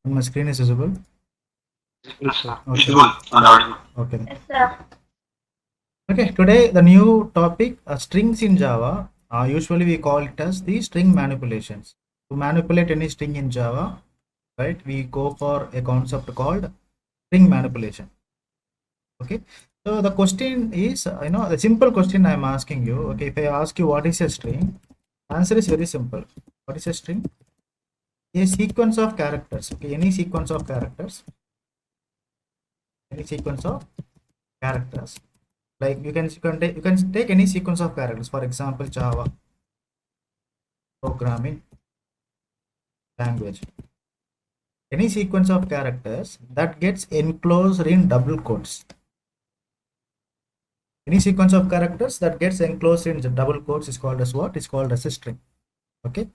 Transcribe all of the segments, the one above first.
My screen is visible. Yes, sir. Okay. Visible and audible. Okay. Yes, sir. Okay. Today the new topic strings in Java. Usually we call it as the string manipulations. To manipulate any string in Java, right? We go for a concept called string manipulation. Okay. So the question is, the simple question I'm asking you. Okay, if I ask you what is a string, answer is very simple. What is a string? A sequence of characters. Okay, any sequence of characters. Any sequence of characters. Like you can take any sequence of characters. For example, Java programming language. Any sequence of characters that gets enclosed in double quotes. Any sequence of characters that gets enclosed in double quotes is called as what? Is called as a string. Okay.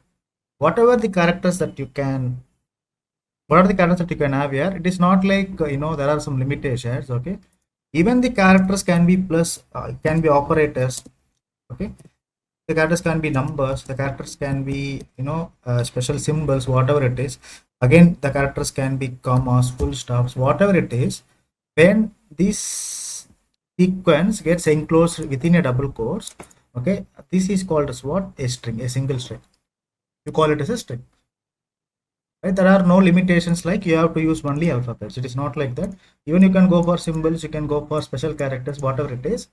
Whatever the characters that you can, what are the characters that you can have here? It is not like there are some limitations. Okay. Even the characters can be plus, can be operators. Okay. The characters can be numbers, the characters can be special symbols, whatever it is. Again, the characters can be commas, full stops, whatever it is. When this sequence gets enclosed within a double quotes, okay, this is called as what? A string, a single string. You call it as a string, right? There are no limitations like you have to use only alphabets. It is not like that. Even you can go for symbols, you can go for special characters, whatever it is.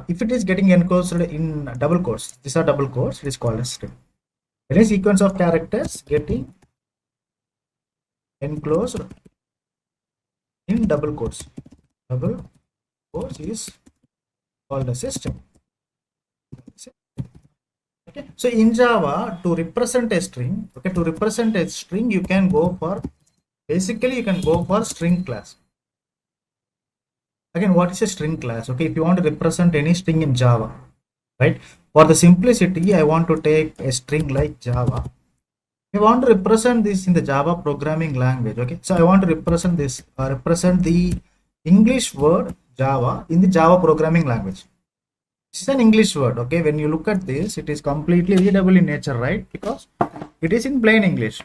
If it is getting enclosed in double quotes, these are double quotes, it is called as string. Any sequence of characters getting enclosed in double quotes. Double quotes is called as a string. Okay. So in Java, to represent a string, you can go for, basically you can go for string class. Again, what is a string class? Okay, if you want to represent any string in Java, right? For the simplicity, I want to take a string like Java. I want to represent this in the Java programming language. Okay, so I want to represent this, represent the English word Java in the Java programming language. This is an English word. Okay, when you look at this, it is completely readable in nature, right? Because it is in plain English.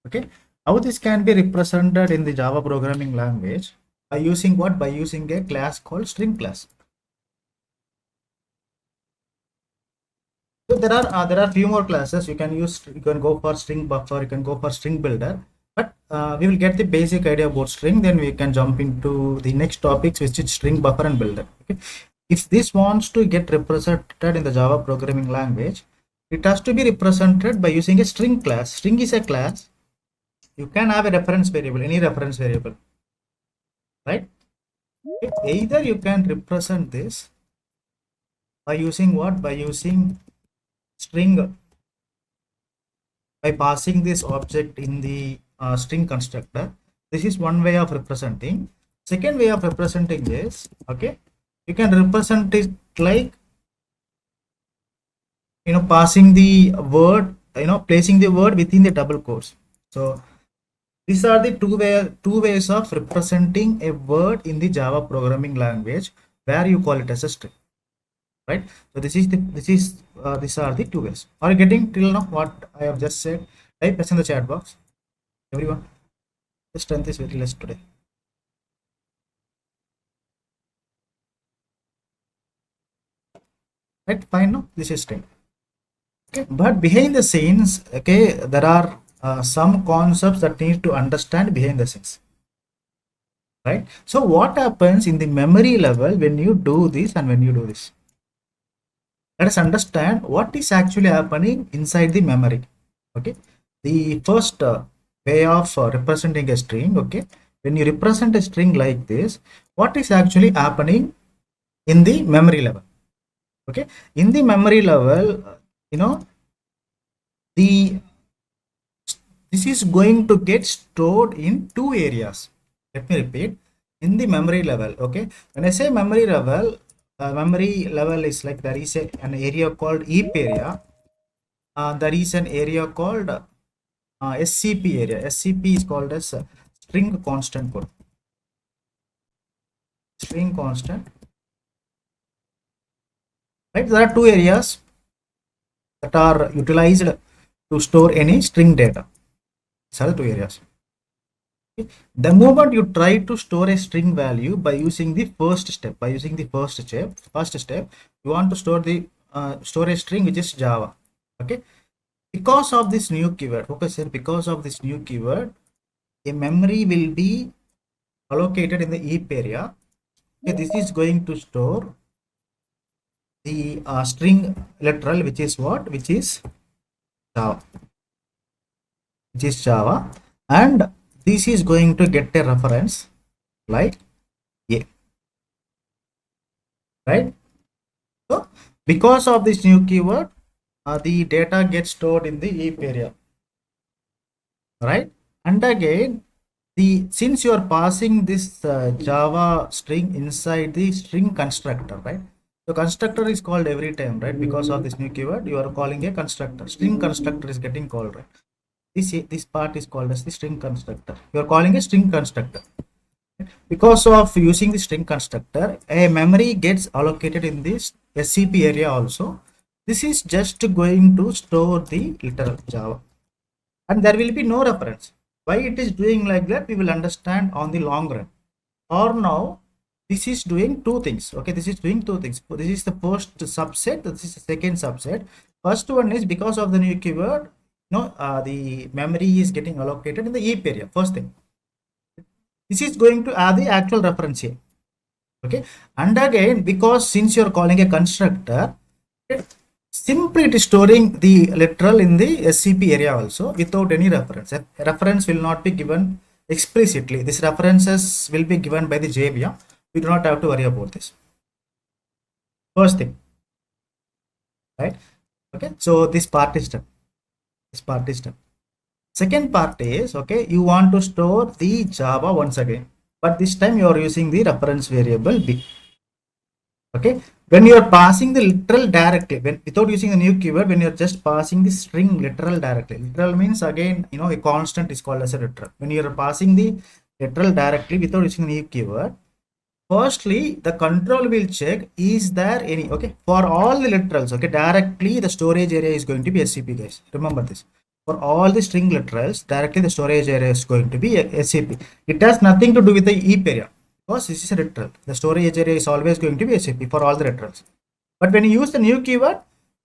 Okay, how this can be represented in the Java programming language? By using what? By using a class called string class. So there are few more classes you can use. You can go for string buffer. You can go for string builder. But we will get the basic idea about string. Then we can jump into the next topics, which is string buffer and builder. Okay. If this wants to get represented in the Java programming language, it has to be represented by using a string class. String is a class. You can have a reference variable, any reference variable, right? Either you can represent this by using what? By using string, by passing this object in the string constructor. This is one way of representing. Second way of representing is, okay, you can represent it like passing the word, placing the word within the double quotes. So these are the two ways of representing a word in the Java programming language, where you call it as a string, right? So these are the two ways. Are you getting till now what I have just said? Type S in the chat box, everyone. The strength is very less today. Right, fine. No, this is string. Okay, but behind the scenes, okay, there are some concepts that need to understand behind the scenes, right? So what happens in the memory level when you do this and when you do this? Let us understand what is actually happening inside the memory. Okay, the first way of representing a string. Okay, when you represent a string like this, what is actually happening in the memory level? Okay, in the memory level, you know the this is going to get stored in two areas. Let me repeat. In the memory level, okay, when I say memory level is like there is an area called heap area. There is an area called scp area. Scp is called as string constant code. String constant, right? There are two areas that are utilized to store any string data. These are the two areas. The moment you try to store a string value by using the first step, you want to store the store a string which is Java. Okay, because of this new keyword, focus here. Because of this new keyword, a memory will be allocated in the heap area. Okay, this is going to store the string literal, which is what? Which is Java. And this is going to get a reference like A, right? So because of this new keyword, the data gets stored in the heap area, right? And again, since you are passing this Java string inside the string constructor, right? The constructor is called every time, right? Because of this new keyword, you are calling a constructor. String constructor is getting called, right? This part is called as the string constructor. You are calling a string constructor. Because of using the string constructor, a memory gets allocated in this SCP area also. This is just going to store the literal Java, and there will be no reference. Why it is doing like that, we will understand on the long run. Or now, this is doing two things. Okay, this is doing two things. This is the first subset, this is the second subset. First one is because of the new keyword, the memory is getting allocated in the heap area. First thing, this is going to add the actual reference here. Okay, and again, because since you're calling a constructor, simply it is storing the literal in the SCP area also without any reference. A reference will not be given explicitly. These references will be given by the JVM. We do not have to worry about this. First thing, right? Okay, so this part is done. Second part is, okay, you want to store the Java once again, but this time you are using the reference variable B. Okay, when you are passing the literal directly, without using the new keyword, when you are just passing the string literal directly, literal means again, a constant is called as a literal. When you are passing the literal directly without using the new keyword, firstly the control will check is there any, okay, for all the literals, okay, directly the storage area is going to be SCP, guys. Remember this. For all the string literals, directly the storage area is going to be SCP. It has nothing to do with the heap area, because this is a literal. The storage area is always going to be SCP for all the literals. But when you use the new keyword,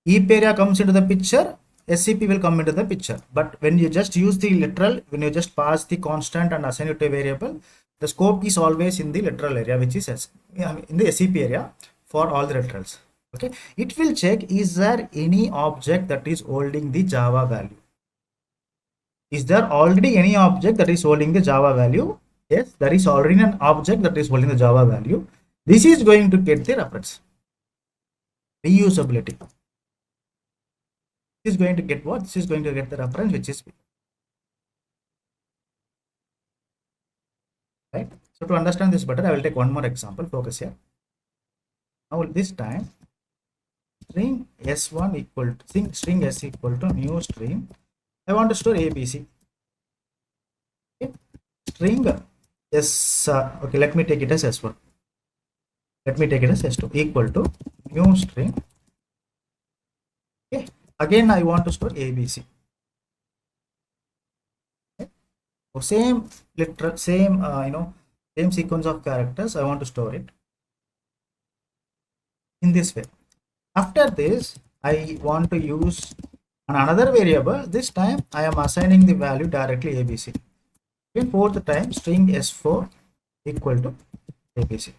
heap area comes into the picture, SCP will come into the picture. But when you just use the literal, when you just pass the constant and assign it to a variable, the scope is always in the literal area, which is in the SCP area for all the literals. Okay, it will check is there any object that is holding the Java value. Is there already any object that is holding the Java value? Yes, there is already an object that is holding the Java value. This is going to get the reference. Reusability. This is going to get what? This is going to get the reference, which is B. Right? So to understand this better, I will take one more example. Focus here. Now this time, string s1 equal to string s equal to new string. I want to store ABC. Okay. String s. Okay, let me take it as s1. Let me take it as s2 equal to new string. Okay. Again, I want to store ABC. Okay. So same literal, same same sequence of characters. I want to store it in this way. After this, I want to use another variable. This time I am assigning the value directly ABC. In fourth time, string s4 equal to ABC.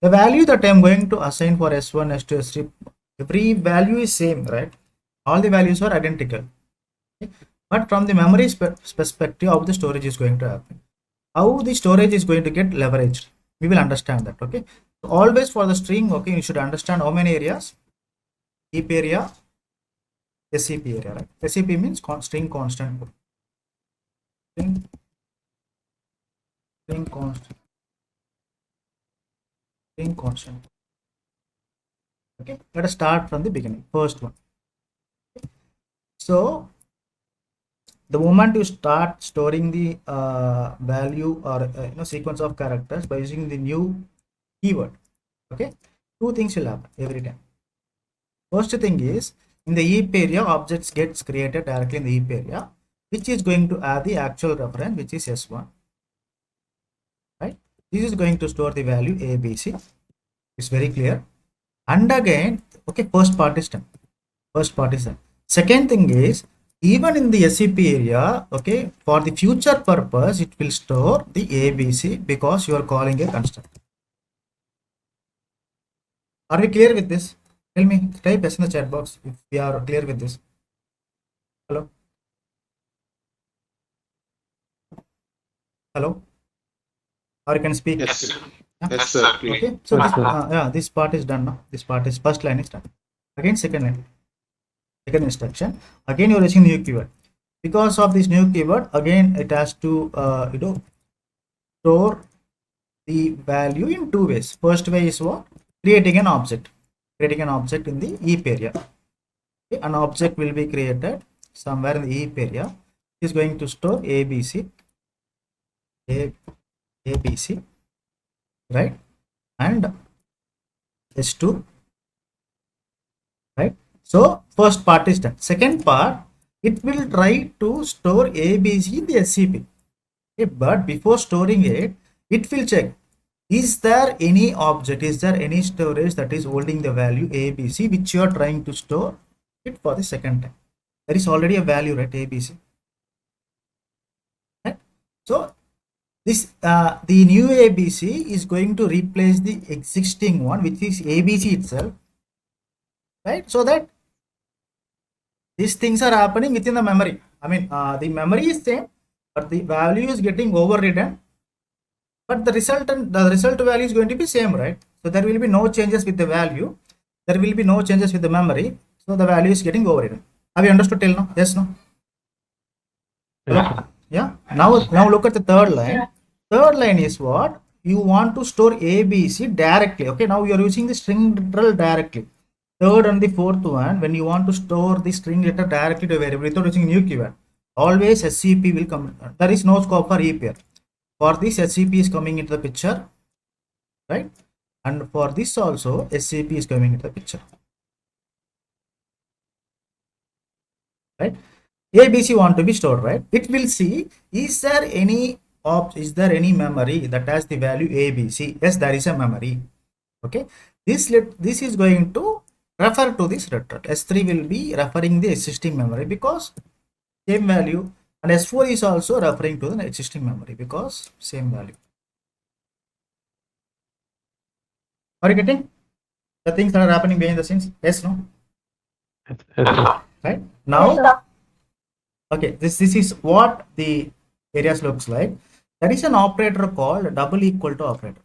The value that I am going to assign for s1, s2, s3, every value is same, right? All the values are identical. Okay? But from the memory perspective, how the storage is going to happen, how the storage is going to get leveraged, we will understand that. Okay, so always for the string, okay, you should understand how many areas: heap area, SCP area, right? SCP means string constant. String constant. Okay, let us start from the beginning. First one. So the moment you start storing the value or sequence of characters by using the new keyword, okay, two things will happen every time. First thing is, in the heap area, objects gets created directly in the heap area. which is going to add the actual reference, which is S1, right? This is going to store the value ABC. It's very clear. And again, okay, first part is done. First part is done. Second thing is, even in the SCP area, okay, for the future purpose, it will store the ABC because you are calling a constructor. Are we clear with this? Tell me, type yes in the chat box if we are clear with this. Hello? Hello? Or you can speak. Yes. Yeah? Yes, sir. Please. Okay, so Yes, this, sir. yeah, this part is done now. This part is first line is done. Again, second line, second instruction. Again, you are using new keyword. Because of this new keyword, again, it has to, store the value in two ways. First way is what? Creating an object. Creating an object in the heap area. Okay, an object will be created somewhere in the heap area. It is going to store ABC, ABC, right? And S2, right? So first part is done. Second part, it will try to store ABC in the SCP. Okay, but before storing it, it will check, is there any object, is there any storage that is holding the value ABC which you are trying to store it for the second time. There is already a value, right? ABC, right? So this the new ABC is going to replace the existing one, which is ABC itself, right? So that these things are happening within the memory. I mean, the memory is same, but the value is getting overridden, but the result value is going to be same, right? So there will be no changes with the value, there will be no changes with the memory, so the value is getting overridden. Have you understood till now? Yes, no? Yes, sir. Yeah. Now look at the third line. Third line is what? You want to store ABC directly. Okay, now you are using the string literal directly. Third and the fourth one, when you want to store the string letter directly to a variable without using new keyword, always SCP will come. There is no scope for heap here. For this, SCP is coming into the picture, right? And for this also, SCP is coming into the picture, right? ABC want to be stored, right? It will see, is there any is there any memory that has the value ABC? Yes, there is a memory. Okay, this is going to refer to this return. S3 will be referring the existing memory because same value, and S4 is also referring to the existing memory because same value. Are you getting the things that are happening behind the scenes? Yes, no? Yes, sir. Right now, okay, this is what the areas looks like. There is an operator called double equal to operator.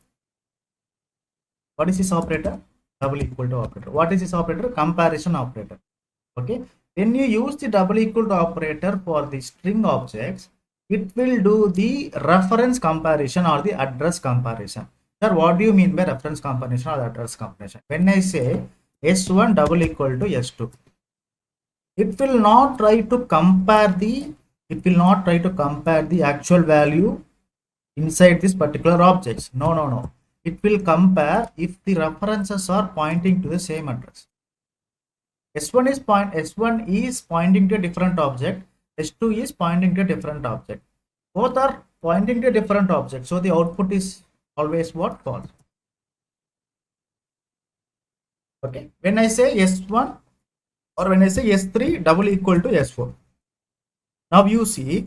What is this operator? Double equal to operator. What is this operator? Comparison operator. Okay, when you use the double equal to operator for the string objects, it will do the reference comparison or the address comparison. Sir, what do you mean by reference comparison or address comparison? When I say S1 double equal to S2, it will not try to compare the actual value inside this particular objects. No, it will compare if the references are pointing to the same address. S1 is pointing to a different object, S2 is pointing to a different object, both are pointing to a different object, so the output is always what? False. Okay, when I say S1 or when I say S3 double equal to S4, now you see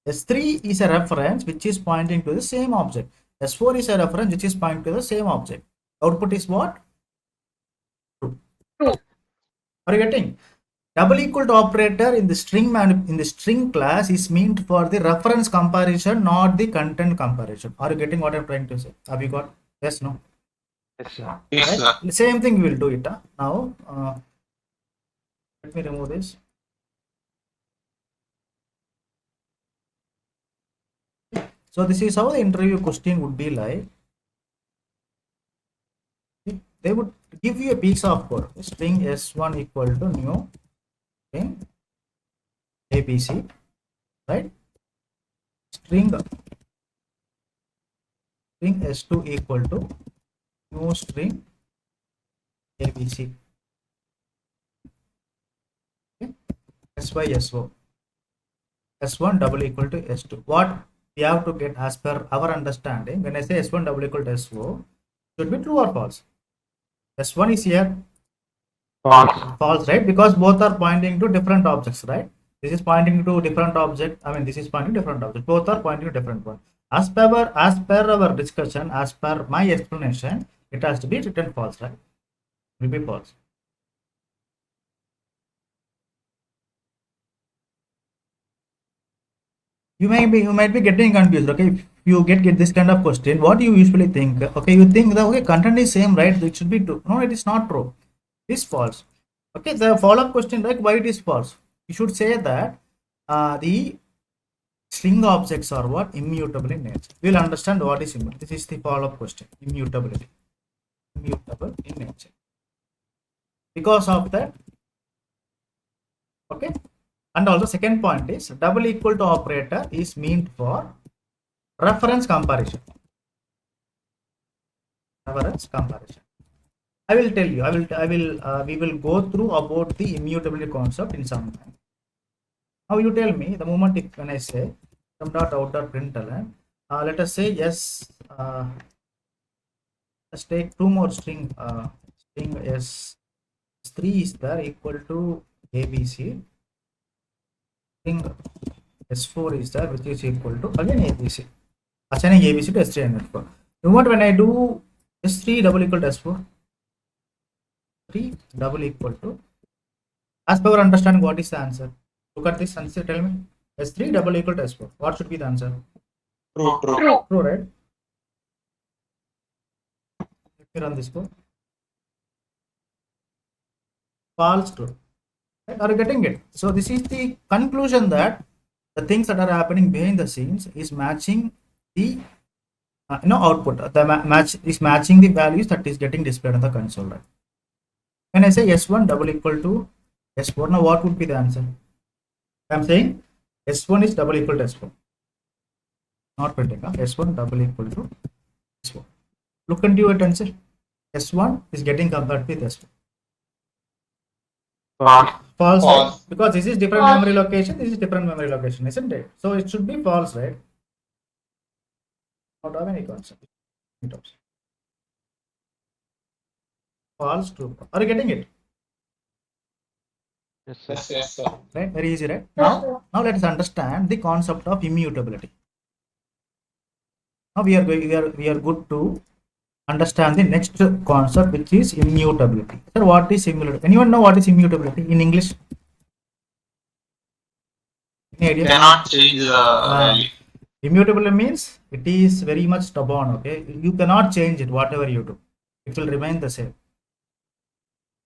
S3 is a reference which is pointing to the same object, S4 is a reference which is pointing to the same object. Output is what? True. Are you getting? Double equal to operator in the string class is meant for the reference comparison, not the content comparison. Are you getting what I'm trying to say? Have you got? Yes, no? Yes, sir. Yes, Right? sir. Same thing we will do it. Now, let me remove this. So this is how the interview question would be like. They would give you a piece of code. String S1 equal to new string ABC, right? String S2 equal to new string ABC. Okay? S by SO. S1 double equal to S2. What we have to get as per our understanding, when I say S1 double equal to S4, should be true or false? S1 is here False. false, right? Because both are pointing to different objects, right? This is pointing to different object. I mean, this is pointing to different object. Both are pointing to different one. As per our discussion, as per my explanation, it has to be written false, right? It will be false. You might be getting confused. Okay, if you get this kind of question, what do you usually think? Okay, you think that okay, content is same, right? It should be true. No, it is not true. It is false. Okay, the follow-up question, like why it is false? You should say that the string objects are what? Immutable in nature. We'll understand what is immutable. This is the follow-up question. Immutability. Immutable in nature. Because of that, okay. And also second point is double equal to operator is meant for reference comparison. Reference comparison. I will tell you. We will go through about the immutability concept in some time. Now you tell me the moment when I say sum dot out dot println, let us say yes. Let's take two more string. String S3 is there equal to ABC. String S4 is there which is equal to again ABC. Assigning ABC to S3 and S4. You know what, when I do S3 double equal to S4, 3 double equal to, as per our understanding, what is the answer? Look at this answer, tell me. S3 double equal to S4. What should be the answer? True. True, right? Let me run this code. False, true. Right? Are you getting it? So this is the conclusion that the things that are happening behind the scenes is matching the output. The match is matching the values that is getting displayed on the console, right? When I say S1 double equal to S4, now what would be the answer? I'm saying S1 is double equal to S4. Not printing. S1 double equal to S4. Look into it and say S1 is getting compared with S4. False. False, False. right? Because this is different memory location, this is different memory location, isn't it? So it should be false, right? Not have any concept. False, true. Are you getting it? Yes, sir. Yes, sir. Right? Very easy, right? Now let us understand the concept of immutability. Now we are good to understand the next concept, which is immutability. Sir, what is immutability? Anyone know what is immutability in English? Any idea? Cannot change the value. Immutable means it is very much stubborn. Okay, you cannot change it. Whatever you do, it will remain the same.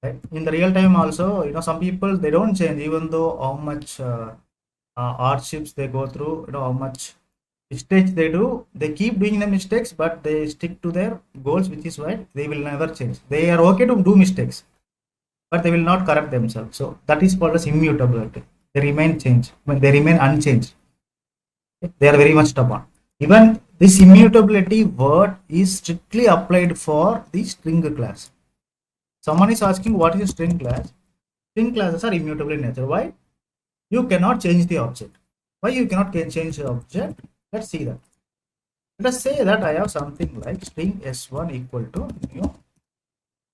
Right? In the real time also, some people, they don't change even though how much hardships they go through, how much mistakes they do, they keep doing the mistakes, but they stick to their goals, which is why they will never change. They are okay to do mistakes, but they will not correct themselves. So that is called as immutability. They remain unchanged. They are very much stubborn. Even this immutability word is strictly applied for the string class. Someone is asking what is a string class? String classes are immutable in nature. Why? You cannot change the object. Why you cannot change the object? Let's see that. Let us say that I have something like string s1 equal to new.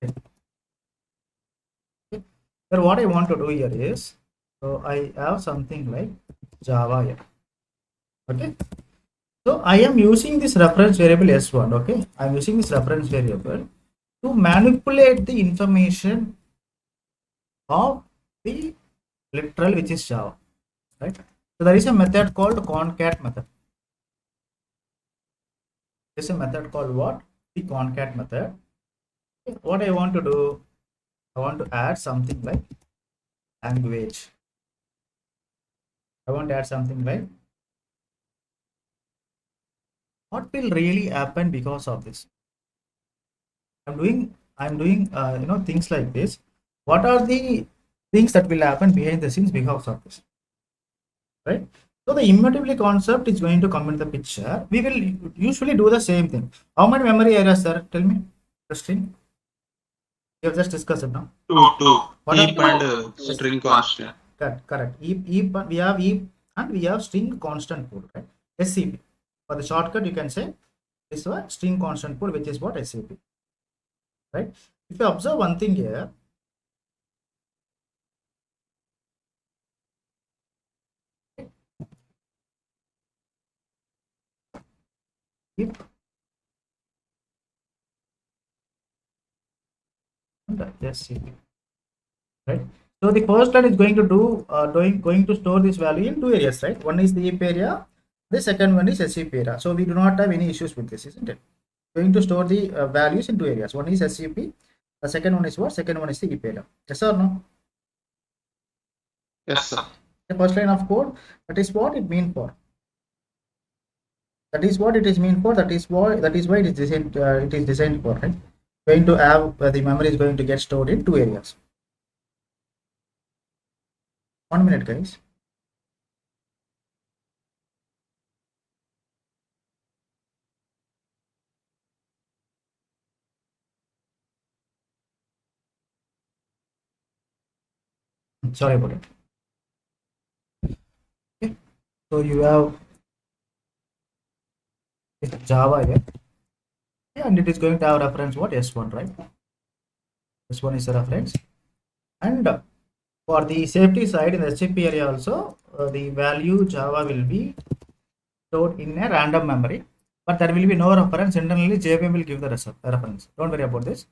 Okay. Then what I want to do here is, so I have something like Java here. Okay. So I am using this reference variable s1. Okay. I am using this reference variable to manipulate the information of the literal, which is Java, right? So there is a method called concat method. There's a method called what? The concat method. Okay. What I want to do, I want to add something like language. I want to add something like, what will really happen because of this? I'm doing things like this. What are the things that will happen behind the scenes because of this, right? So the immutability concept is going to come in the picture. We will usually do the same thing. How many memory areas, sir? Tell me the string. You have just discussed it now. Two. What Heap are and string constant. correct? We have heap and we have string constant pool, right? SCP. For the shortcut, you can say this is a string constant pool, which is what SCP, right? If you observe one thing here, if SCP, right? So the first line is going to do going to store this value in two areas, right? One is the heap area, the second one is SCP area. So we do not have any issues with this, isn't it? Going to store the values in two areas. One is SCP, the second one is what? Second one is the heap area. Yes or no? Yes, sir. The first line of code, that is what it means for. That is what it is meant for. That is why it is designed. It is designed for, right? Going to have the memory is going to get stored in two areas. 1 minute, guys. Sorry about it. Okay. So you have Java here, and it is going to have reference what? S1, right? S1 is the reference, and for the safety side in the SCP area also, the value Java will be stored in a random memory, but there will be no reference. Internally, JVM will give the reference. Don't worry about this.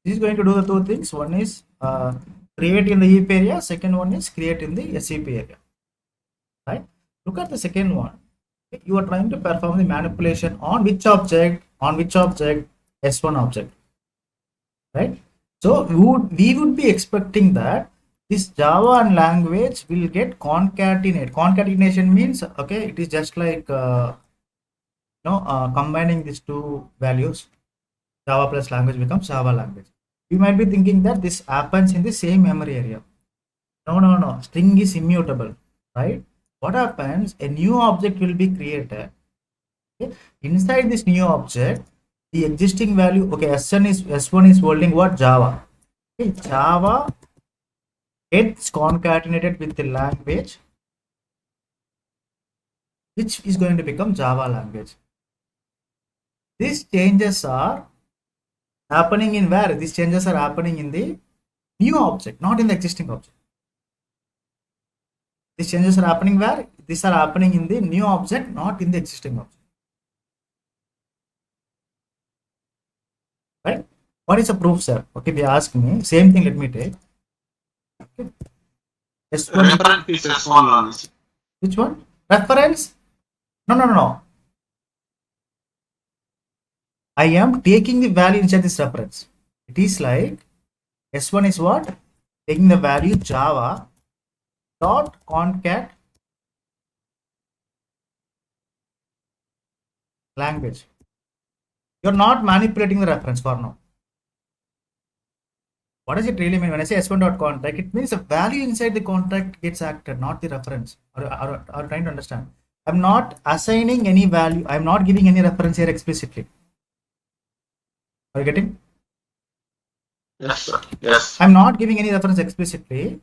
This is going to do the two things. One is create in the heap area. Second one is create in the SCP area. Right? Look at the second one. You are trying to perform the manipulation on which object? On which object? S1 object. Right? So we would be expecting that this Java and language will get concatenate. Concatenation means, okay, it is just like combining these two values. Java plus language becomes Java language. You might be thinking that this happens in the same memory area. No. String is immutable, right? What happens? A new object will be created. Okay? Inside this new object, the existing value, okay, S1 is holding what? Java. Okay, Java gets concatenated with the language, which is going to become Java language. These changes are happening in where? These changes are happening in the new object, not in the existing object. These changes are happening where? These are happening in the new object, not in the existing object. Right? What is the proof, sir? Okay, they ask me. Same thing, let me take. Okay. S1. Reference is S1. Which one? Reference? No. I am taking the value inside this reference. It is like S1 is what? Taking the value Java dot concat language. You're not manipulating the reference for now. What does it really mean when I say S1.contact? It means the value inside the contract gets acted, not the reference. Are trying to understand? I'm not assigning any value. I'm not giving any reference here explicitly. Are you getting? Yes, sir. Yes. I'm not giving any reference explicitly.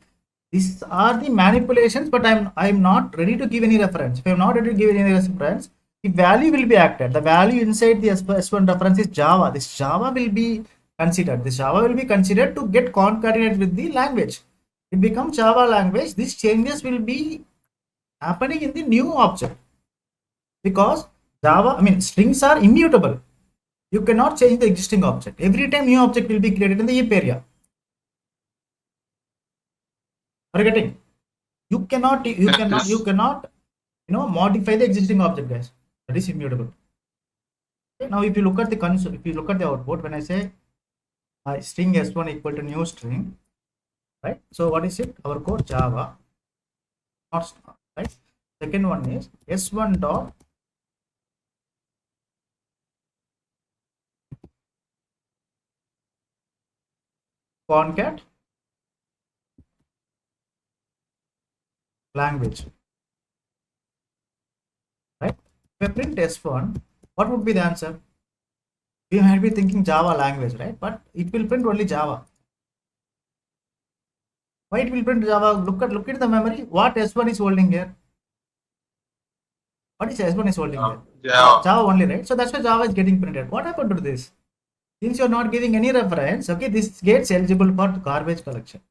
These are the manipulations, but I'm not ready to give any reference. If I'm not ready to give any reference, the value will be acted. The value inside the S1 reference is Java. This Java will be considered. This Java will be considered to get concatenated with the language. It becomes Java language. These changes will be happening in the new object because strings are immutable. You cannot change the existing object. Every time new object will be created in the heap area. Are you getting? You cannot modify the existing object, guys. That is immutable. Okay, now if you look at the console, if you look at the output, when I say string S1 equal to new string, right? So what is it? Our code Java, not star, right? Second one is S1 dot concat language, right? If I print S1, what would be the answer? You might be thinking Java language, right? But it will print only Java. Why it will print Java? Look at the memory. What S1 is holding here? What is S1 is holding here? Java. Java only, right? So that's why Java is getting printed. What happened to this? Since you're not giving any reference, okay, this gets eligible for garbage collection.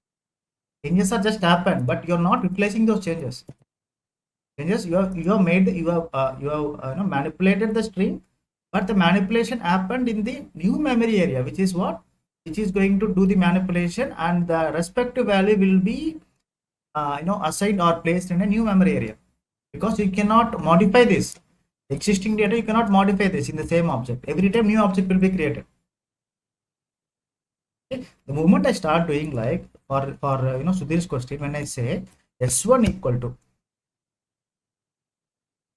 Changes are just happened, but you're not replacing those changes. Changes you have made, you have manipulated the string, but the manipulation happened in the new memory area, which is what? Which is going to do the manipulation, and the respective value will be assigned or placed in a new memory area, because you cannot modify this existing data. You cannot modify this in the same object. Every time new object will be created. Okay? The moment I start doing, like for Sudhir's question, when I say S1 equal to,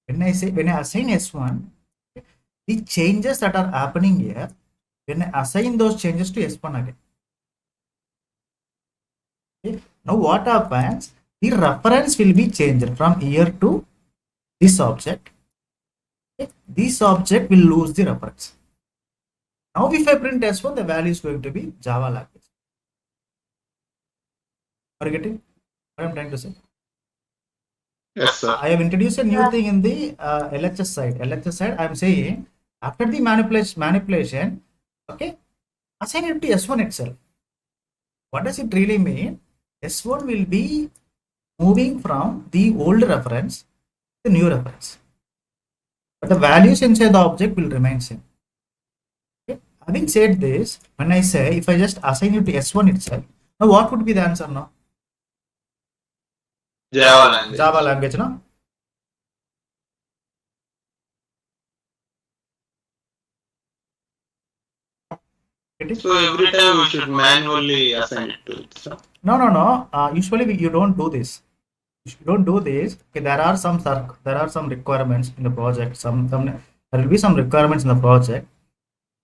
when I assign S1, okay, the changes that are happening here, when I assign those changes to S1 again. Okay? Now what happens? The reference will be changed from here to this object. Okay? This object will lose the reference. Now if I print S1, the value is going to be Java language. Are you getting what I'm trying to say? Yes, sir. I have introduced a new thing in the LHS side. LHS side, I am saying after the manipulation, okay, assign it to S1 itself. What does it really mean? S1 will be moving from the old reference to the new reference, but the values inside the object will remain same. Okay. Having said this, when I say if I just assign it to S1 itself, now what would be the answer now? Java language. Java language, no? So every time we should manually assign it to it. So. No. Usually you don't do this. You don't do this. Okay, there are some requirements in the project. There will be some requirements in the project.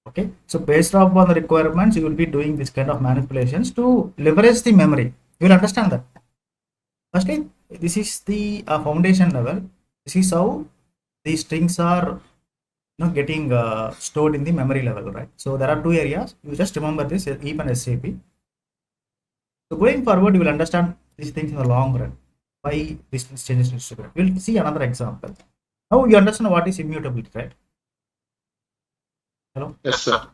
Okay, so based upon the requirements, you will be doing this kind of manipulations to leverage the memory. You will understand that. Firstly, this is the foundation level. This is how the strings are getting stored in the memory level, right? So there are two areas. You just remember this, heap and SAP. So going forward, you will understand these things in the long run. Why these changes need to be. We'll see another example. Now you understand what is immutability, right? Hello? Yes, sir.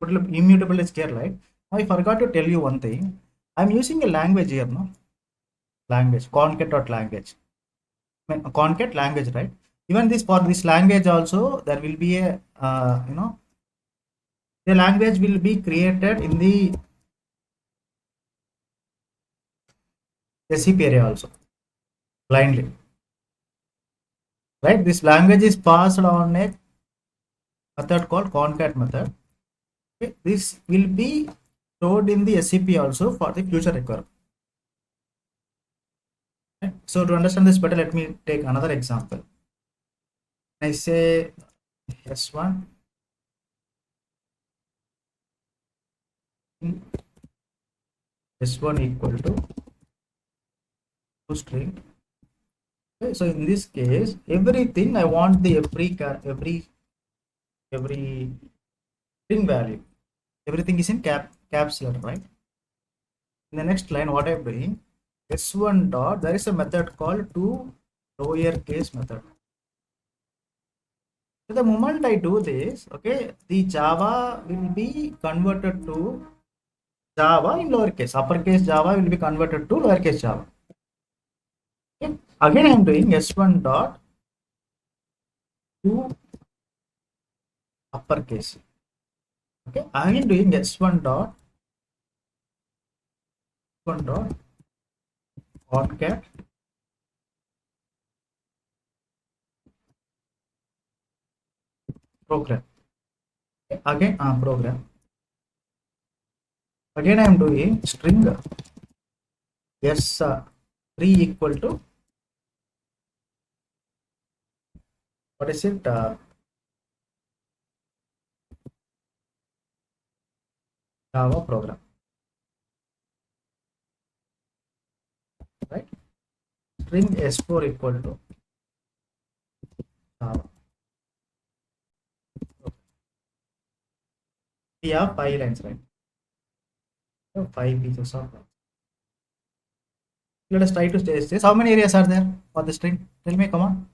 But immutable is clear, right? Now I forgot to tell you one thing. I'm using a language here, no? Language, concat.language. I mean, concat language, right? Even this, for this language also, there will be a the language will be created in the SCP area also, blindly, right? This language is passed on a method called concat method. Okay? This will be stored in the SCP also for the future requirement. Okay? So to understand this better, let me take another example. I say S1 S1 equal to string. Okay, so in this case, everything I want the every string value, everything is in caps letter, right? In the next line, what I'm doing, S1 dot, there is a method called to lowercase method. So the moment I do this, okay, the Java will be converted to Java in lowercase. Uppercase Java will be converted to lowercase Java. Okay. Again, I am doing S1 dot to uppercase. Okay. Again, doing S1 dot concat program. Okay. Again, program. Again, I am doing string S3 equal to, what is it? Java program, right? String S4 equal to Java. We have 5 lines, right? So 5 pieces of lines. Let us try to state this. How many areas are there for the string? Tell me, come on.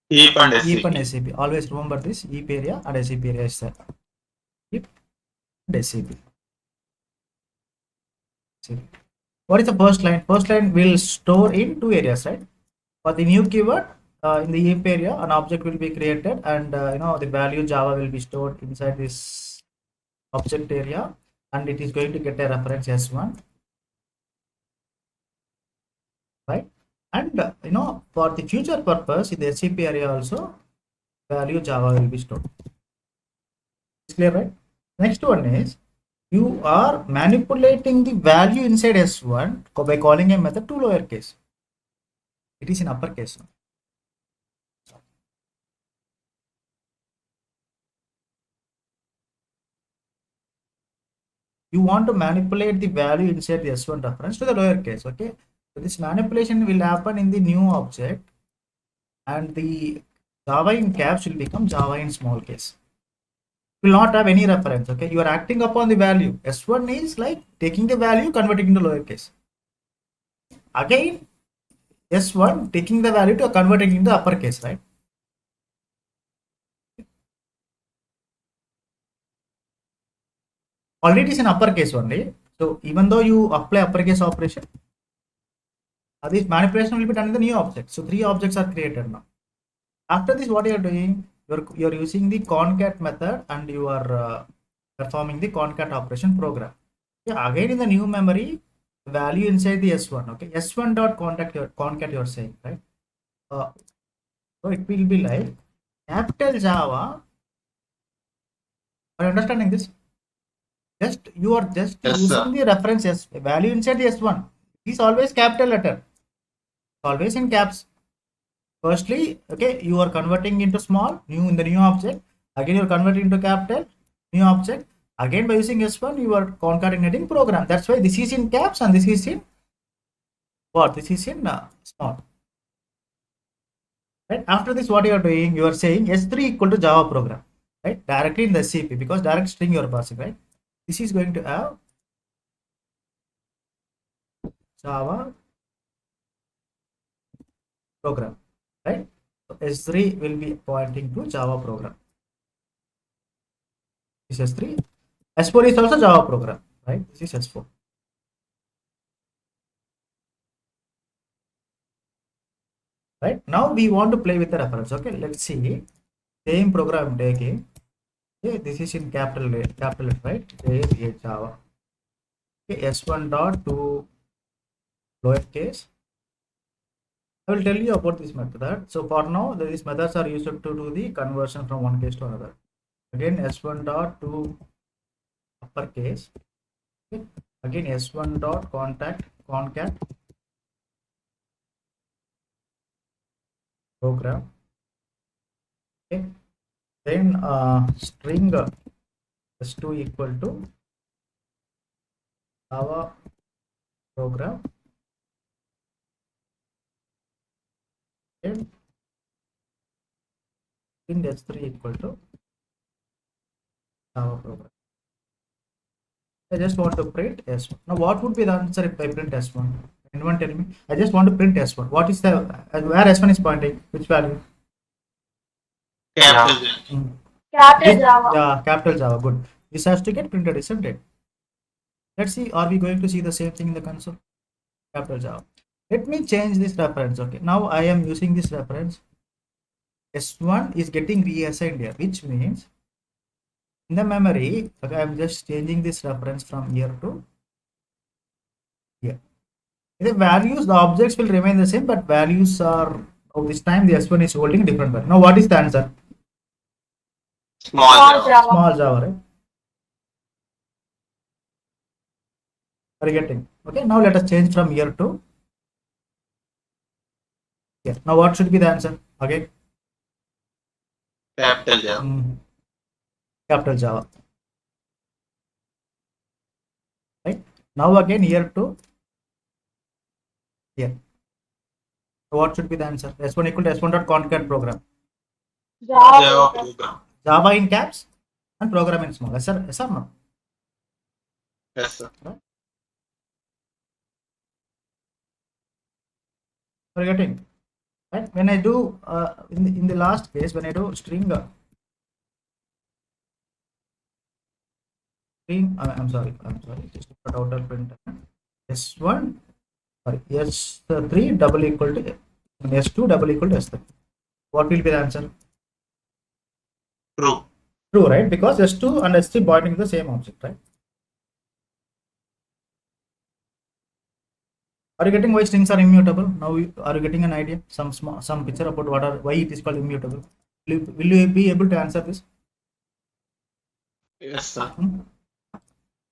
Heap and heap and SCP. SCP. Always remember this, heap area and SCP area is there. Heap and SCP. What is the first line? First line will store in two areas, right? For the new keyword, in the heap area, an object will be created, and the value Java will be stored inside this object area, and it is going to get a reference S1, right? And for the future purpose, in the SCP area also, value Java will be stored. It's clear, right? Next one is, you are manipulating the value inside S1 by calling a method to lowercase. It is in uppercase. You want to manipulate the value inside the S1 reference to the lowercase. Okay, so this manipulation will happen in the new object, and the Java in caps will become Java in small case. Will not have any reference. Okay, you are acting upon the value. S1 is like taking the value, converting into lowercase. Again, S1 taking the value to converting into uppercase, right? Already it is in uppercase only. So even though you apply uppercase operation, this manipulation will be done in the new object. So three objects are created now. After this, what you are doing? You're using the concat method, and you are performing the concat operation program. Yeah, again in the new memory, value inside the S1. Okay, S1 dot concat you're saying, right? So it will be like capital Java. Are you understanding this? You are just Yes, using sir. the reference S value inside the S1. It is always capital letter, always in caps. Firstly, okay, you are converting into small, new in the new object. Again, you are converting into capital, new object. Again, by using S1, you are concatenating program. That's why this is in caps and this is in what? This is in small. Right? After this, what you are doing? You are saying S3 equal to Java program, right? Directly in the CP, because direct string you are passing, right? This is going to have Java program, right? So S3 will be pointing to Java program. This is S3. S4 is also Java program, right? This is S4. Right now we want to play with the reference. Okay, let's see. Same program taking. Okay, this is in capital letter, right? A Java. Okay, S1 dot to lowercase. I will tell you about this method. So for now, these methods are used to do the conversion from one case to another. Again, S1 dot to uppercase. Okay. Again, S1 dot concat program. Okay. Then string S2 equal to Java program. And string S3 equal to Java program. I just want to print S1. Now, what would be the answer if I print S1? Anyone tell me? I just want to print S1. What is the where S1 is pointing? Which value? Capital. Capital Java. Yeah, capital Java. Good. This has to get printed, isn't it? Let's see. Are we going to see the same thing in the console? Capital Java. Let me change this reference. Okay. Now I am using this reference. S1 is getting reassigned here, which means in the memory, okay, I'm just changing this reference from here to here. The values, the objects will remain the same, but values are, this time the S1 is holding different value. Now what is the answer? Small Java. Small Java, right? Are you getting? Okay, now let us change from here to here. Now what should be the answer? Again, Capital Java. Capital Java. Right? Now again here to here. So what should be the answer? S1 equal to S1 dot concat program. Java program. Java in caps and program in small. Yes, sir? Yes or no? Yes, sir. Are you getting? right? When I do in the last case, when I do string I'm sorry, just to put out a print s1 sorry s3 double equal to s2 double equal to s3. What will be the answer? True. True, right? Because s2 and s3 pointing to the same object, right? Are you getting why strings are immutable? Now, are you getting an idea? Some picture about why it is called immutable? Will you be able to answer this? Yes, sir.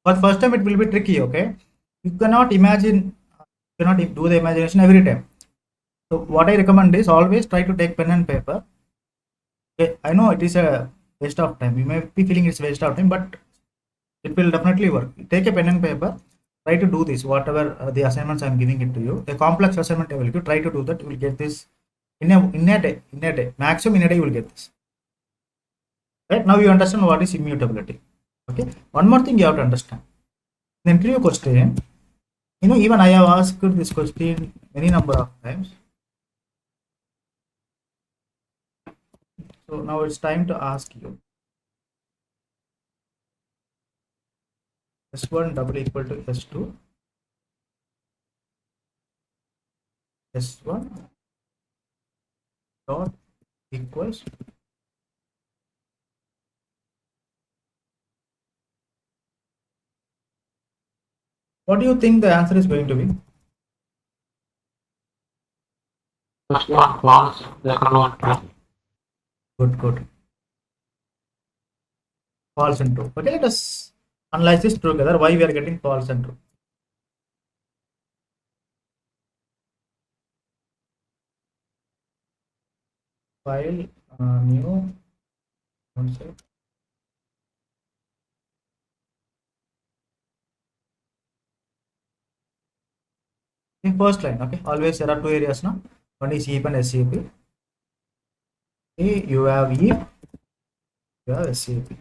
For the first time, it will be tricky. Okay, you cannot imagine, you cannot do the imagination every time. So, what I recommend is always try to take pen and paper. Okay, I know it is a waste of time. You may be feeling it's waste of time, but it will definitely work. Take a pen and paper. Try to do this. Whatever the assignments I'm giving it to you, a complex assignment I will give. Try to do that. You will get this in a day. Maximum in a day you will get this. Right now you understand what is immutability. Okay. One more thing you have to understand. The interview question. Even I have asked this question many number of times. So now it's time to ask you. S1 double equal to S2. S1 dot equals. What do you think the answer is going to be? First one false, second one true. Good. False and true. Okay, let us analyze this together. Why we are getting false and true? File new. One sec. In first line, okay. Always there are two areas now. One is heap and SCP. Okay, you have heap, you have SCP.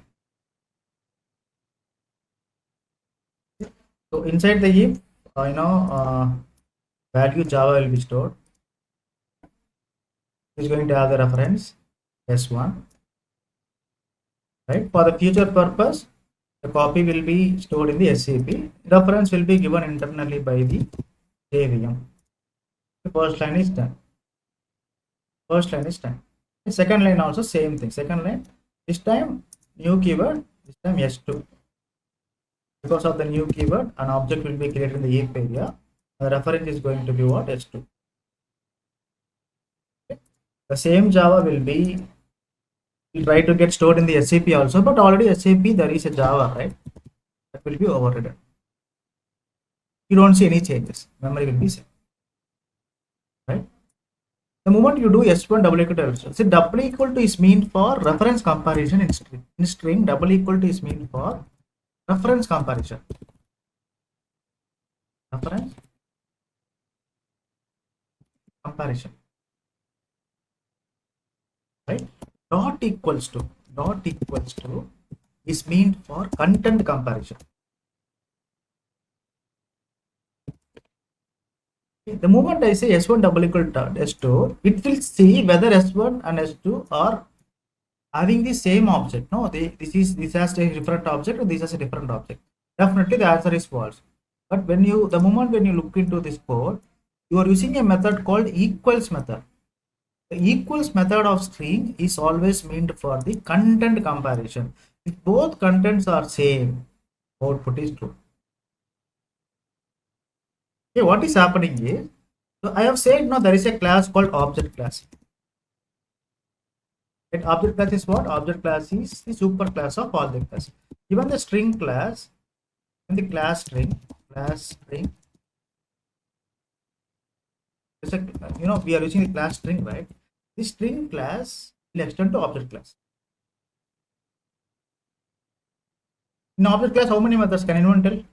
So inside the heap, value Java will be stored. Is going to have the reference S1. Right. For the future purpose, the copy will be stored in the SCP. Reference will be given internally by the JVM. The first line is done. The second line also same thing. Second line, this time new keyword, this time S2. Because of the new keyword, an object will be created in the heap area. The reference is going to be what? S2. Okay. The same Java will try to get stored in the SCP also, but already SCP there is a Java, right? That will be overridden. You don't see any changes. Memory will be same. Right? The moment you do S1 double equal to S2, see double equal to is mean for reference comparison in string. In string, double equal to is mean for reference comparison. Reference comparison. Right? Dot equals to is mean for content comparison. The moment I say S1 double equal to S2, it will see whether S1 and S2 are having the same object. No, this has a different object and this has a different object. Definitely the answer is false. But the moment when you look into this code, you are using a method called equals method. The equals method of string is always meant for the content comparison. If both contents are same, output is true. Okay, what is happening is, so I have said now there is a class called object class. And object class is what? Object class is the super class of object class. Even the string class, in the class string, is a, we are using the class string, right? The string class will extend to object class. In object class, how many methods can anyone tell?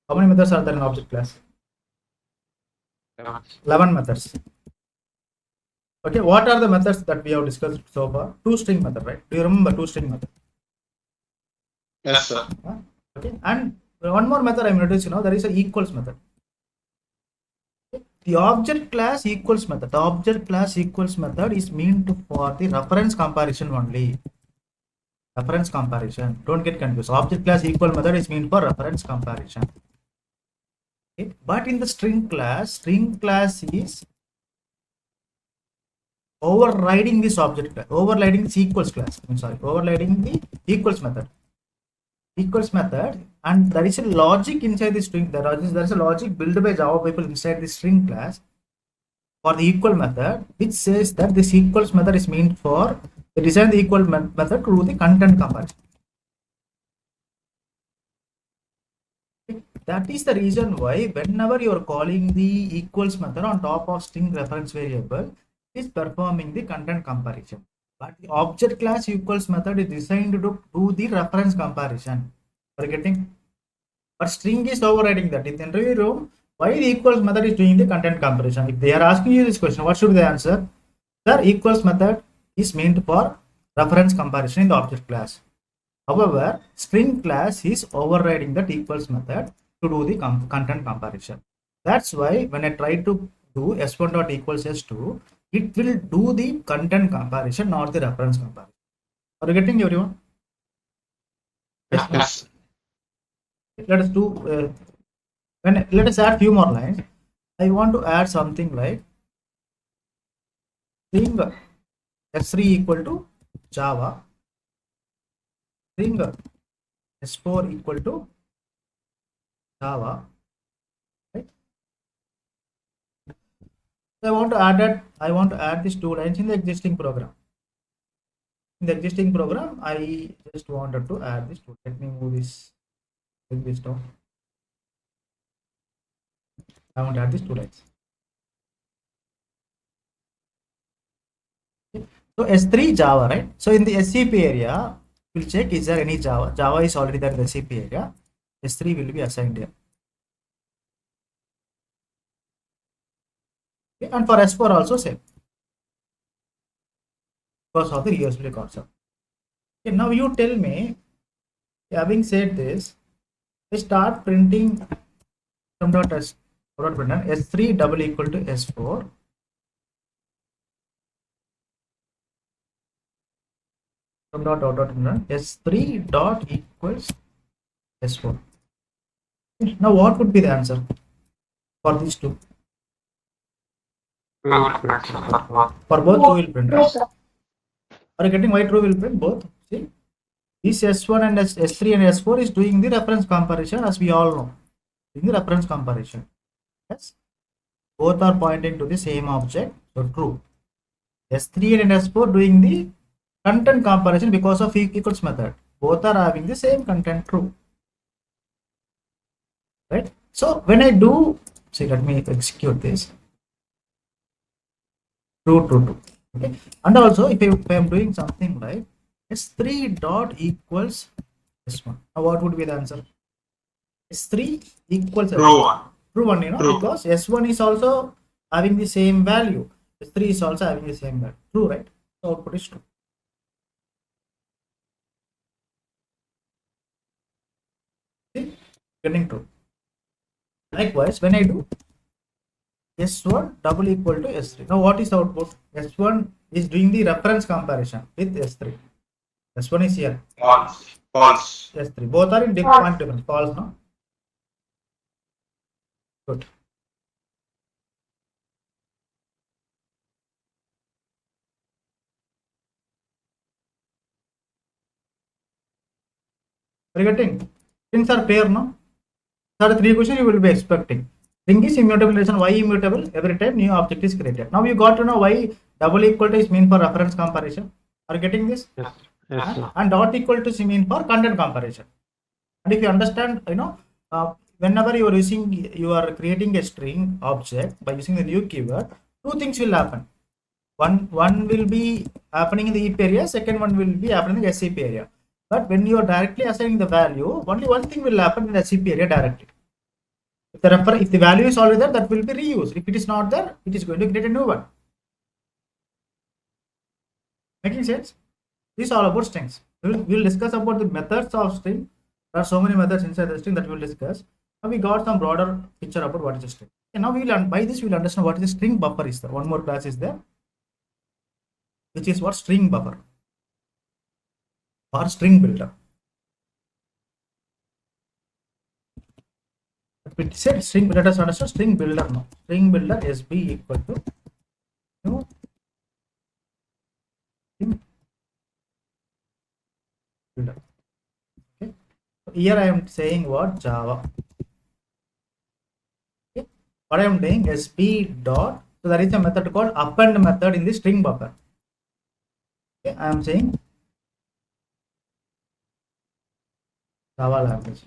How many methods are there in object class? 11 methods. Okay, what are the methods that we have discussed so far? Two string method, right? Do you remember two string method? Yes, sir. Okay, and one more method I'm introducing now, there is a equals method. Okay. the object class equals method. The object class equals method is meant for the reference comparison only. Reference comparison. Don't get confused. Object class equal method is meant for reference comparison. Okay. But in the string class is overriding this object class, overriding this equals class. I'm sorry, overriding the equals method. Equals method, and there is a logic inside the string. There is a logic built by Java people inside the string class for the equal method, which says that this equals method is meant for the design the equal method to do the content comparison. That is the reason why whenever you are calling the equals method on top of string reference variable, it is performing the content comparison. But the object class equals method is designed to do the reference comparison. Are you getting? But string is overriding that. In the interview room, why the equals method is doing the content comparison? If they are asking you this question, what should they answer? Sir, equals method is meant for reference comparison in the object class. However, string class is overriding that equals method to do the content comparison. That's why when I try to do s1 dot equals s2, it will do the content comparison, not the reference comparison. Are you getting, everyone? Yes. Let us do let us add few more lines. I want to add something like string s3 equal to Java, string s4 equal to Java, right? So I want to add these two lines in the existing program. In the existing program, I just wanted to add this two. Let me move this, bring this down. I want to add these two lines. Okay. So S3 Java, right? So in the SCP area, we'll check is there any Java. Java is already there in the SCP area. S3 will be assigned here. Okay. And for S4 also same, because of the reusability concept. Okay, now you tell me, having said this, I start printing some dot s dot print s3 double equal to s4. Some dot s3 dot equals s4. Now what would be the answer for these two? For both, true will print. True, sir. Are you getting why true will print both? See, this S1 and S3 and S4 is doing the reference comparison, as we all know. Doing the reference comparison. Yes, both are pointing to the same object, so true. S3 and S4 doing the content comparison because of equals method. Both are having the same content, true. Right? So when I do, see, let me execute this. True. Okay. And also if I am doing something like S3 dot equals S1. Now what would be the answer? S3 equals True one. True one, you know, True. because S1 is also having the same value. S3 is also having the same value. True, right? So output is true. See, getting true. Likewise, when I do S1 double equal to S3. Now what is the output? S1 is doing the reference comparison with S3. S1 is here. False. S3. Both are in different. False, no? Good. Are you getting? Things are clear, no? There are three questions you will be expecting. String is immutable relation, why immutable? Every time new object is created. Now you got to know why double equal to is mean for reference comparison. Are you getting this? Yes. Yes, sir. And dot equal to is mean for content comparison. And if you understand, you know, whenever you are creating a string object by using the new keyword, two things will happen. One will be happening in the heap area, second one will be happening in the SCP area. But when you are directly assigning the value, only one thing will happen in the SCP area directly. If the value is already there, that will be reused. If it is not there, it is going to create a new one. Making sense? This is all about strings. We will discuss about the methods of string. There are so many methods inside the string that we will discuss. Now we got some broader picture about what is a string. Okay, now we will by this we will understand what is the string buffer is there. One more class is there, which is what string buffer or string builder. We said string. Let us understand string builder now. String builder SB equal to new string builder. Okay. So here I am saying what Java. Okay. What I am doing SB dot. So there is a method called append method in the string buffer. Okay. I am saying Java language.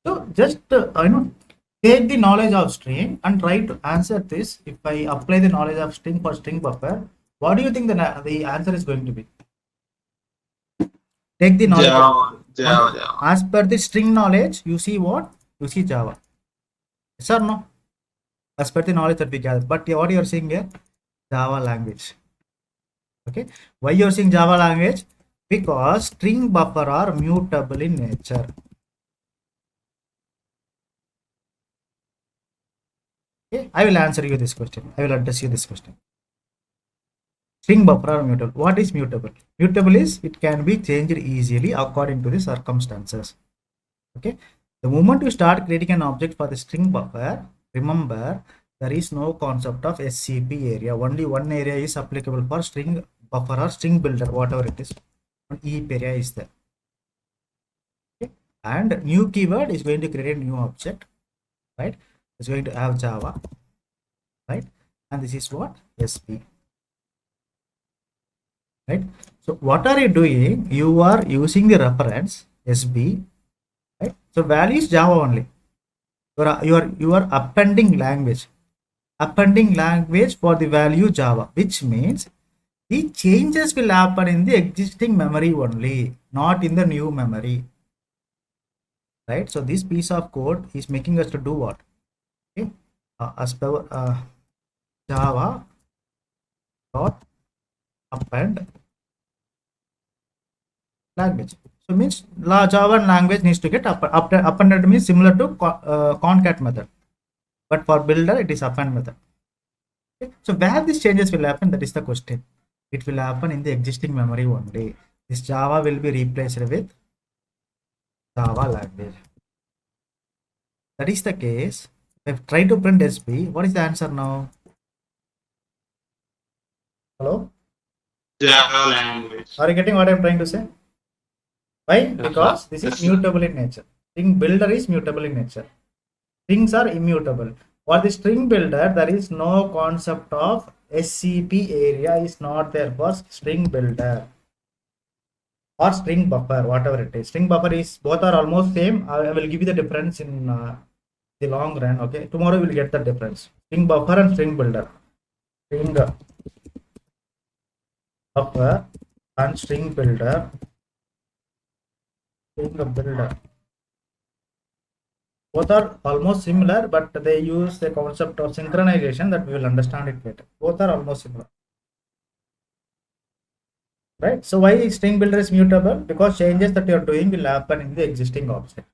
So just take the knowledge of string and try to answer this. If I apply the knowledge of string for string buffer, what do you think the answer is going to be? Take the knowledge Java. as per the string knowledge. You see what? You see Java. Yes or no? As per the knowledge that we gather. But what you are saying here? Java language. Okay. Why you are saying Java language? Because string buffer are mutable in nature. Okay. I will answer you this question. I will address you this question. String buffer are mutable. What is mutable? Mutable is it can be changed easily according to the circumstances. Okay. The moment you start creating an object for the string buffer, remember there is no concept of SCP area. Only one area is applicable for string buffer or string builder, whatever it is. One heap area is there. Okay. And new keyword is going to create a new object, right? It's going to have Java, right? And this is what? SP. Right. So what are you doing? You are using the reference SB, right? So value is Java only. You are appending language for the value Java, which means the changes will happen in the existing memory only, not in the new memory, right? So this piece of code is making us to do what? Okay, as per Java dot append language. So means Java language needs to get appended means similar to concat method, but for builder it is append method. Okay. So where these changes will happen, that is the question. It will happen in the existing memory only. This Java will be replaced with Java language. That is the case. If try to print SP, what is the answer now? Hello? Java language. Are you getting what I am trying to say? Why? Because this is mutable in nature. String builder is mutable in nature. Strings are immutable. For the string builder, there is no concept of SCP area is not there for string builder or string buffer, whatever it is. String buffer is both are almost same. I will give you the difference in the long run. Okay, tomorrow we will get the difference. String buffer and string builder. String buffer and string builder. String builder. Both are almost similar, but they use the concept of synchronization that we will understand it later. Both are almost similar. Right? So why string builder is mutable? Because changes that you are doing will happen in the existing object.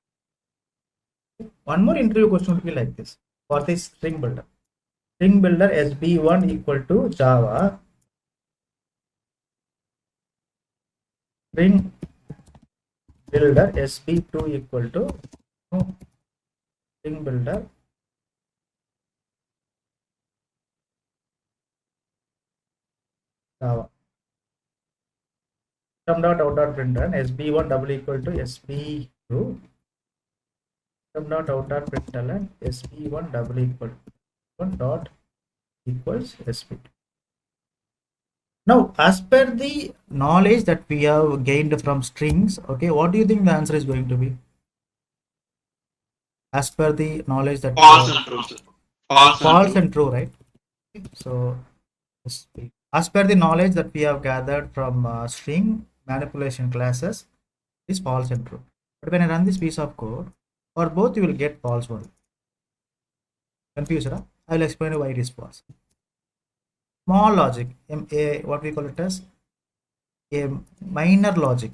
One more interview question will be like this for this string builder. String builder SB1 equal to Java. String builder SB2 equal to string builder Java. Sum dot out dot println SB1 double equal to SB2. Sum dot out dot println SB1 double equal to 1 dot equals SB2. Now, as per the knowledge that we have gained from strings, okay, what do you think the answer is going to be? As per the knowledge that False and true. False and true, right? So, as per the knowledge that we have gathered from string manipulation classes, is false and true. But when I run this piece of code, for both you will get false one. Confused, huh? I will explain why it is false. Small logic, what we call it as a minor logic,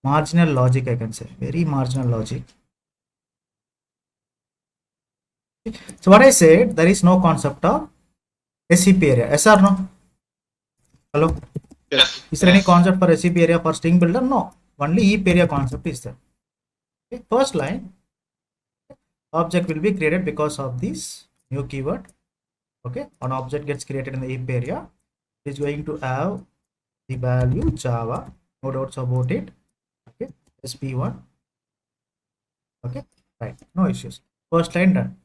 marginal logic, I can say, very marginal logic. So what I said, there is no concept of SCP area. Yes or no? Hello? Yes. Is there any concept for SCP area for string builder? No. Only heap area concept is there. Okay. First line, object will be created because of this new keyword. Okay. An object gets created in the heap area. It is going to have the value Java. No doubts about it. Okay. SP1. Okay. Right. No issues. First line done.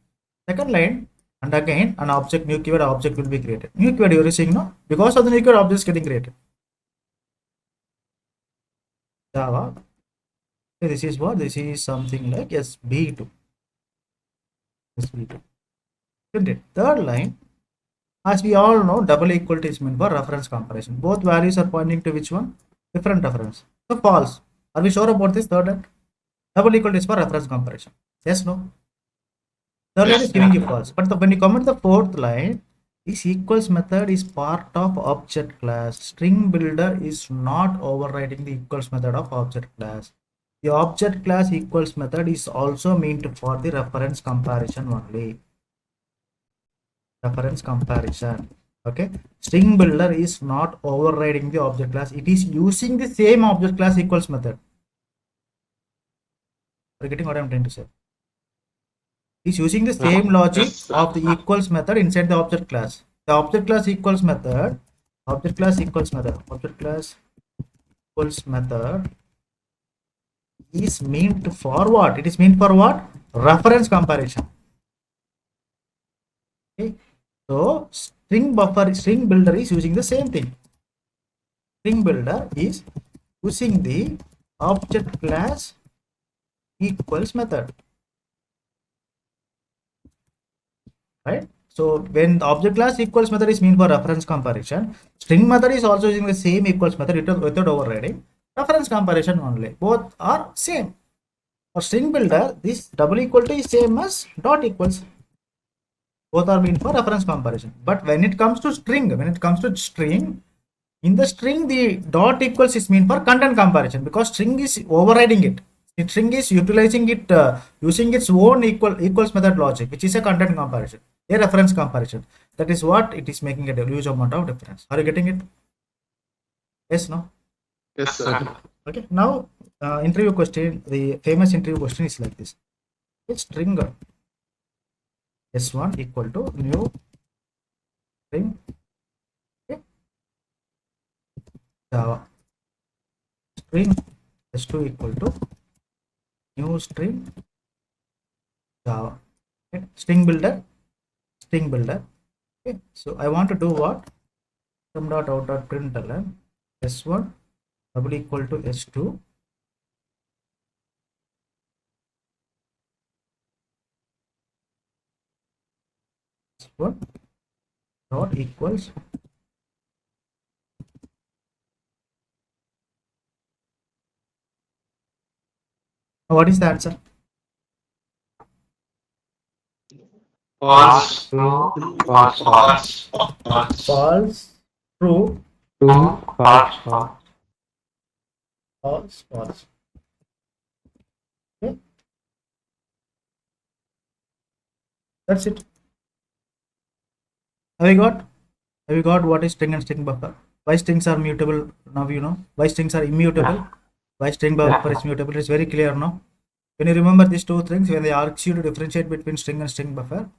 Second line, and again an object, new keyword object will be created. New keyword you are seeing, no? Because of the new keyword object is getting created. Java. So this is what? This is something like SB2. SB2. Isn't it? Third line, as we all know, double equal to is meant for reference comparison. Both values are pointing to which one? Different reference. So false. Are we sure about this third line? Double equal to is for reference comparison. Yes, no? Third line is giving you false. But when you comment the fourth line, this equals method is part of object class. String builder is not overriding the equals method of object class. The object class equals method is also meant for the reference comparison only. Reference comparison. Okay. String builder is not overriding the object class. It is using the same object class equals method. Are you getting what I'm trying to say? Is using the same logic of the equals method inside the object class. The object class equals method, object class equals method is meant for what? It is meant for what? Reference comparison. Okay. So string builder is using the same thing. String builder is using the object class equals method. Right? So when the object class equals method is meant for reference comparison, string method is also using the same equals method without overriding. Reference comparison only. Both are same. For string builder, this double equal to is same as dot equals. Both are meant for reference comparison. But when it comes to string, in the string the dot equals is meant for content comparison because string is overriding it. The string is utilizing it using its own equals method logic, which is a content comparison, a reference comparison. That is what it is making a huge amount of difference. Are you getting it? Yes, no? Yes, sir. Okay. Now, interview question. The famous interview question is like this: it's string s1 equal to new string Java. String s2 equal to new string Java. Okay. String builder. Okay. So I want to do what? Sum dot out dot println s1 double equal to s2 s1 dot equals what is the answer? False. No. False. False. False, true, True. False. False. false. Okay. That's it. Have you got what is string and string buffer? Why strings are mutable? Now you know. Why strings are immutable? Why string buffer is mutable? It's very clear now. When you remember these two things, when they ask you to differentiate between string and string buffer,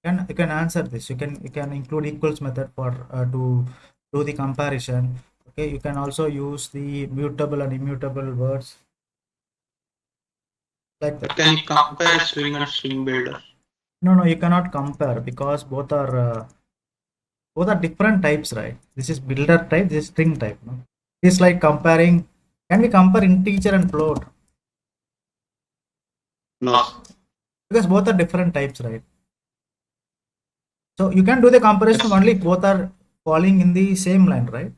you can answer this. You can include equals method for to do the comparison. Okay, you can also use the mutable and immutable words like that. Can you compare string and string builder? No, you cannot compare because both are different types, right? This is builder type, this is string type. No? It's like comparing. Can we compare integer and float? No. Because both are different types, right? So you can do the comparison only if both are falling in the same line, right?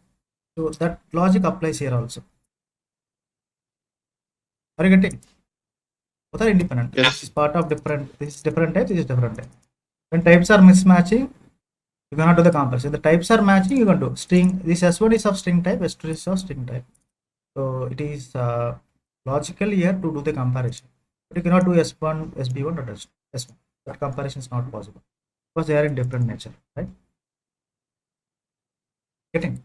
So that logic applies here also. Are you getting? Both are independent. Yes. This is part of different. This is different type. This is different type. When types are mismatching, you cannot do the comparison. The types are matching, you can do string. This S1 is of string type, S2 is of string type. So it is logical here to do the comparison. But you cannot do S1, SB1 or S1. that comparison is not possible because they are in different nature, right? Getting?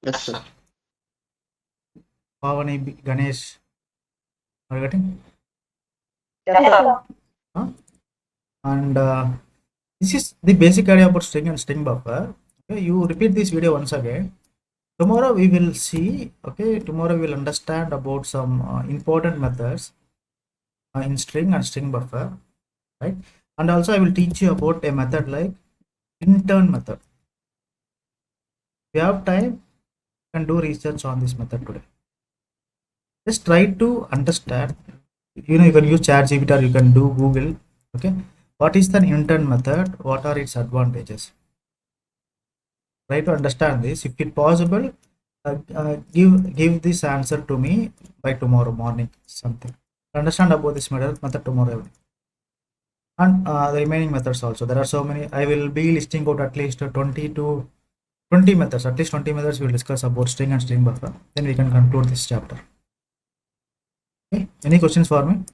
Yes, sir. Pavani, Ganesh, are you getting? Yes, sir. Huh? And this is the basic idea about string and string buffer. Okay, you repeat this video once again. Tomorrow we will see. Okay, tomorrow we will understand about some important methods in string and string buffer, right? And also I will teach you about a method like intern method. If you have time, you can do research on this method today. Just try to understand. You know, you can use ChatGPT or you can do Google. Okay, what is the intern method? What are its advantages? Try to understand this. If it possible, give this answer to me by tomorrow morning. Something. Understand about this method tomorrow evening. And the remaining methods also. There are so many. I will be listing out at least 20 methods. At least 20 methods we will discuss about string and string buffer. Then we can conclude this chapter. Okay. Any questions for me?